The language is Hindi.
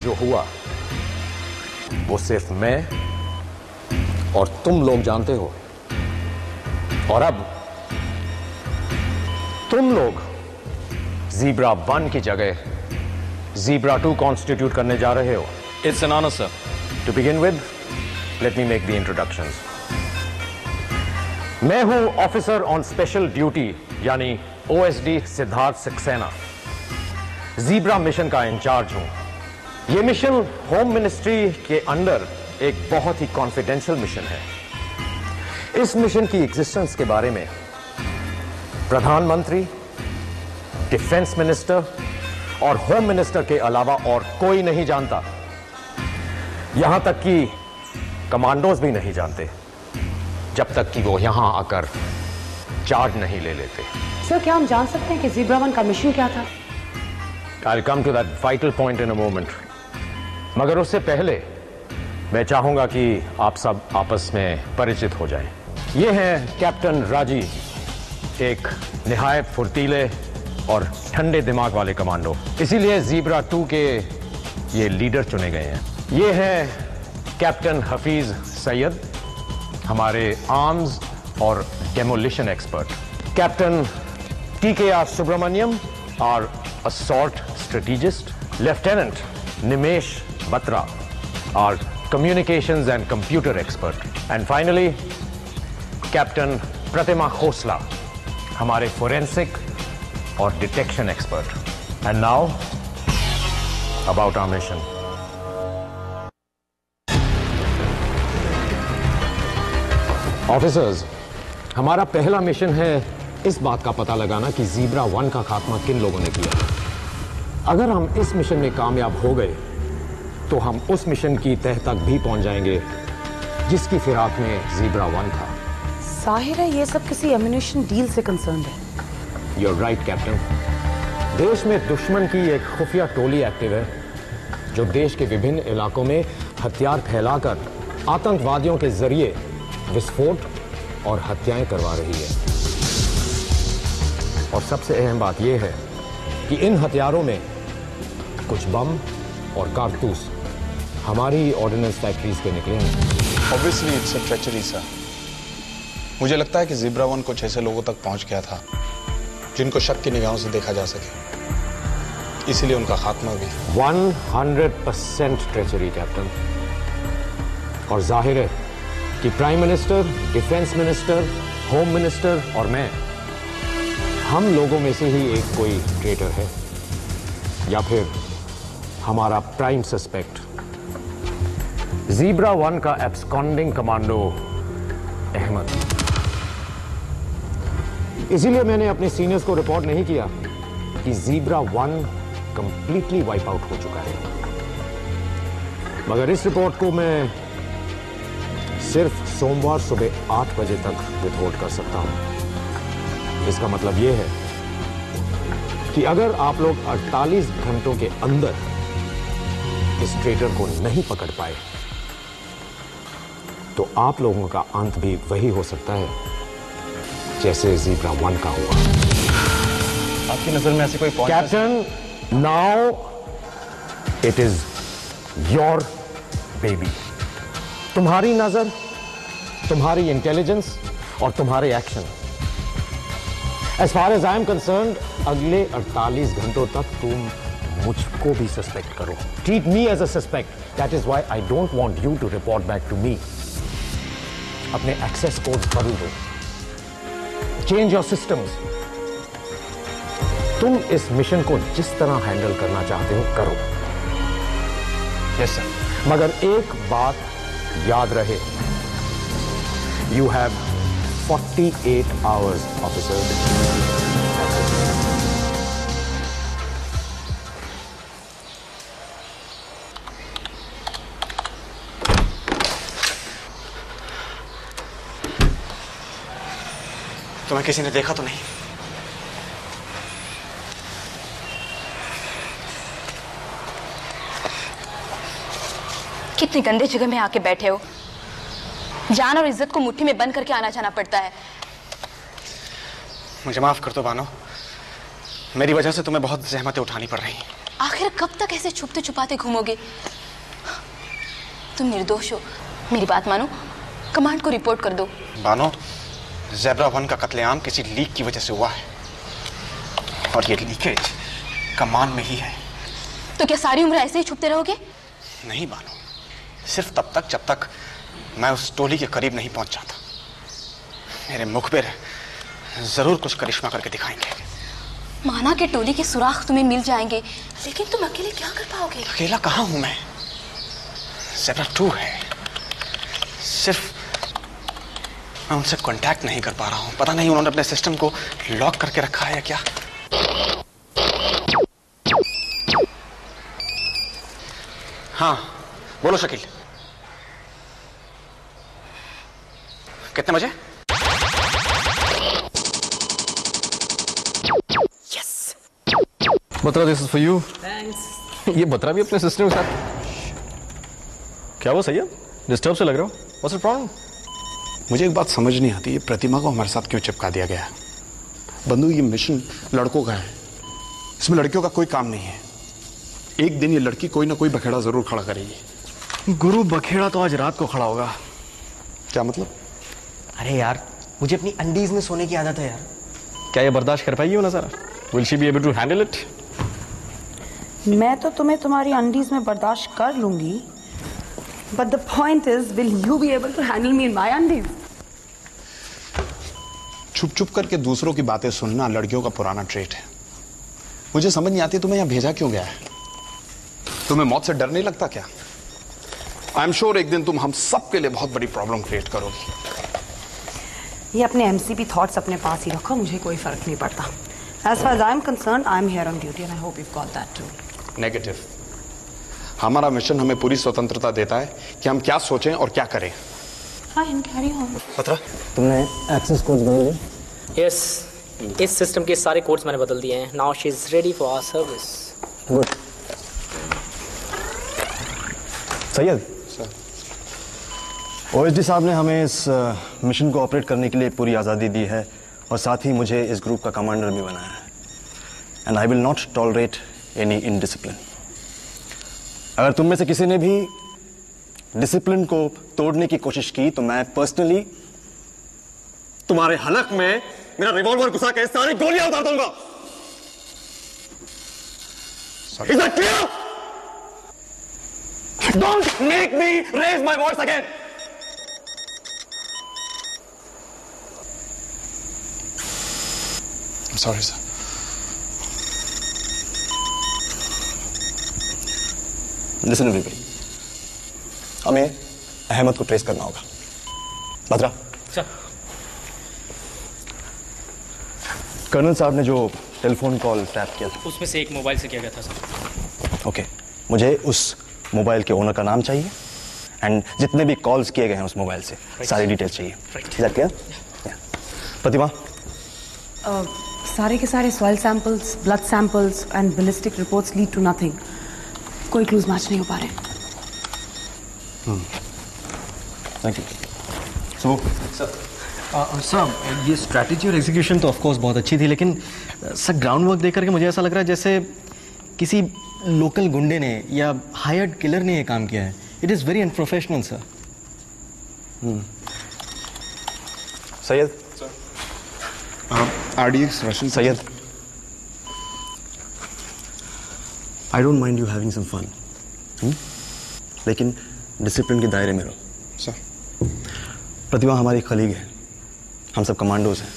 जो हुआ वो सिर्फ मैं और तुम लोग जानते हो, और अब तुम लोग ज़ीब्रा 1 की जगह ज़ीब्रा 2 कॉन्स्टिट्यूट करने जा रहे हो। It's an honor, sir. To begin with, let me make the introductions. मैं हूं ऑफिसर ऑन स्पेशल ड्यूटी यानी OSD Siddharth Saxena, zebra mission का इंचार्ज हूं। यह मिशन होम मिनिस्ट्री के अंडर एक बहुत ही कॉन्फिडेंशियल मिशन है। इस मिशन की एग्जिस्टेंस के बारे में प्रधानमंत्री, डिफेंस मिनिस्टर और होम मिनिस्टर के अलावा और कोई नहीं जानता। यहां तक कि कमांडोज भी नहीं जानते, जब तक कि वो यहां आकर चार्ज नहीं ले लेते। सर, क्या हम जान सकते हैं कि ज़ीब्रा 1 का मिशन क्या था? I'll come to that vital point in a moment. मगर उससे पहले मैं चाहूंगा कि आप सब आपस में परिचित हो जाएं। ये हैं कैप्टन राजी, एक निहायत फुर्तीले और ठंडे दिमाग वाले कमांडो, इसीलिए ज़ीब्रा 2 के ये लीडर चुने गए हैं। ये हैं कैप्टन हफीज सैयद, हमारे आर्म्स और demolition expert. Captain TKR Subramaniam, our assault strategist. Lieutenant Nimesh Batra, our communications and computer expert. And finally, Captain Pratima Khosla, हमारे forensic और detection expert. And now, about our mission. Officers, हमारा पहला मिशन है इस बात का पता लगाना कि ज़ीब्रा 1 का खात्मा किन लोगों ने किया। अगर हम इस मिशन में कामयाब हो गए तो हम उस मिशन की तह तक भी पहुंच जाएंगे जिसकी फिराक में ज़ीब्रा 1 था। जाहिर है ये सब किसी एम्युनिशन डील से कंसर्न है। You're right, captain. देश में दुश्मन की एक खुफिया टोली एक्टिव है जो देश के विभिन्न इलाकों में हथियार फैलाकर आतंकवादियों के जरिए विस्फोट और हत्याएं करवा रही है। और सबसे अहम बात यह है कि इन हथियारों में कुछ बम और कारतूस हमारी ऑर्डिनेंस फैक्ट्रीज के निकले हैं। Obviously it's a treachery, sir. मुझे लगता है कि ज़ीब्रा 1 कुछ ऐसे लोगों तक पहुंच गया था जिनको शक की निगाहों से देखा जा सके, इसीलिए उनका खात्मा भी। 100% ट्रेचरी, कैप्टन। और जाहिर है कि prime minister, defence minister, home minister और मैं, हम लोगों में से ही एक कोई ट्रेटर है, या फिर हमारा प्राइम सस्पेक्ट ज़ीब्रा 1 का एब्सकॉन्डिंग कमांडो अहमद। इसीलिए मैंने अपने सीनियर्स को रिपोर्ट नहीं किया कि ज़ीब्रा 1 कंप्लीटली वाइप आउट हो चुका है, मगर इस रिपोर्ट को मैं सिर्फ सोमवार सुबह 8 बजे तक विथहोल्ड कर सकता हूं। इसका मतलब यह है कि अगर आप लोग 48 घंटों के अंदर इस ट्रेटर को नहीं पकड़ पाए तो आप लोगों का अंत भी वही हो सकता है जैसे ज़ीब्रा 1 का हुआ। आपकी नजर में ऐसी कोई point? Captain, now it is your baby. तुम्हारी नजर, तुम्हारी इंटेलिजेंस और तुम्हारे action, As far as I am concerned, अगले 48 घंटों तक तुम मुझको भी सस्पेक्ट करो। Treat me as a suspect. That is why I don't want you to report back to me. अपने एक्सेस कोड बदल दो। Change your systems. तुम इस मिशन को जिस तरह हैंडल करना चाहते हो करो। Yes, sir. मगर एक बात याद रहे, You have 48 hours, officer. तुम्हें किसी ने देखा तो नहीं? कितनी गंदे जगह में आके बैठे हो। जान और इज्जत को मुट्ठी में बंद करके आना जाना पड़ता है। मुझे माफ कर दो बानो, मेरी वजह से तुम्हें बहुत ज़हमतें उठानी पड़ रही हैं। आखिर कब तक ऐसे छुपते छुपाते घूमोगे? तुम निर्दोष हो, मेरी बात मानो, कमांड को रिपोर्ट कर दो। बानो, ज़ेब्रा 1 का कत्लेआम किसी लीक की वजह से हुआ है और ये लीकेज कमान में ही है। तो क्या सारी उम्र ऐसे ही छुपते रहोगे? नहीं बानो, सिर्फ तब तक जब तक मैं उस टोली के करीब नहीं पहुंच जाता। मेरे मुखबिर जरूर कुछ करिश्मा करके दिखाएंगे। माना के टोली के सुराख तुम्हें मिल जाएंगे, लेकिन तुम अकेले क्या कर पाओगे? अकेला कहाँ हूं मैं? ज़ेब्रा 2 है। सिर्फ मैं उनसे कांटेक्ट नहीं कर पा रहा हूं। पता नहीं उन्होंने अपने सिस्टम को लॉक करके रखा है या क्या। हाँ बोलो शकील, कितने बजे? Batra, this is for you. Thanks. ये बत्रा भी अपने सिस्टर के साथ। क्या वो सही है? डिस्टर्ब से लग रहा हो। What's the problem? मुझे एक बात समझ नहीं आती, ये प्रतिमा को हमारे साथ क्यों चिपका दिया गया है? बंधु, ये मिशन लड़कों का है, इसमें लड़कियों का कोई काम नहीं है। एक दिन ये लड़की कोई ना कोई बखेड़ा जरूर खड़ा करेगी। गुरु, बखेड़ा तो आज रात को खड़ा होगा। क्या मतलब? अरे यार, मुझे अपनी अंडीज में सोने की आदत है यार। क्या ये बर्दाश्त कर पाएगी वो नज़ारा? Will she be able to handle it? मैं तो तुम्हें तुम्हारी अंडीज में बर्दाश्त कर लूंगी, but the point is, will you be able to handle me in my undies? छुप छुप करके दूसरों की बातें सुनना लड़कियों का पुराना ट्रेट है। मुझे समझ नहीं आती तुम्हें यहां भेजा क्यों गया है? तुम्हें मौत से डर नहीं लगता क्या? आई एम श्योर एक दिन तुम हम सब के लिए बहुत बड़ी प्रॉब्लम क्रिएट करोगी। ये अपने एमसीपी थॉट्स अपने पास ही रखो, मुझे कोई फर्क नहीं पड़ता। As far as I am concerned, I am here on duty and I hope you've got that too. Negative. हमारा मिशन हमें पूरी स्वतंत्रता देता है कि हम क्या सोचें और क्या करें। Fine, carry on. पत्रा, तुमने एक्सेस कोड बदल दिए? यस, इस सिस्टम के सारे कोड्स मैंने बदल दिए हैं। Now she is ready for our service. Good. Syed, OSD साहब ने हमें इस मिशन को ऑपरेट करने के लिए पूरी आज़ादी दी है और साथ ही मुझे इस ग्रुप का कमांडर भी बनाया है। And I will not tolerate any indiscipline. अगर तुम में से किसी ने भी डिसिप्लिन को तोड़ने की कोशिश की तो मैं पर्सनली तुम्हारे हलक में मेरा रिवॉल्वर घुसा के सारी गोलियां उतार दूंगा। Is that clear? Don't make me raise my voice again. I'm sorry, sir. Listen everybody. हमें अहमद को ट्रेस करना होगा। बत्रा, कर्नल साहब ने जो टेलीफोन कॉल टैप किया था उसमें से एक मोबाइल से किया गया था सर। ओके, मुझे उस मोबाइल के ओनर का नाम चाहिए एंड जितने भी कॉल्स किए गए हैं उस मोबाइल से सारी डिटेल्स चाहिए। Is that clear? प्रतिमा, सारे के सारे soil samples, blood samples and ballistic reports lead to nothing. कोई क्लूज मैच नहीं हो पा रहे। Thank you. सो सर, ये स्ट्रैटेजी और एग्जीक्यूशन तो ऑफ कोर्स बहुत अच्छी थी, लेकिन सर ग्राउंड वर्क देख करके मुझे ऐसा लग रहा है जैसे किसी लोकल गुंडे ने या हायर्ड किलर ने ये काम किया है। It is very unprofessional sir. Syed, RDX Russian Syed, I don't mind you having some fun, लेकिन डिसिप्लिन के दायरे में रहो। सर, प्रतिभा हमारी खलीग है, हम सब कमांडोज हैं।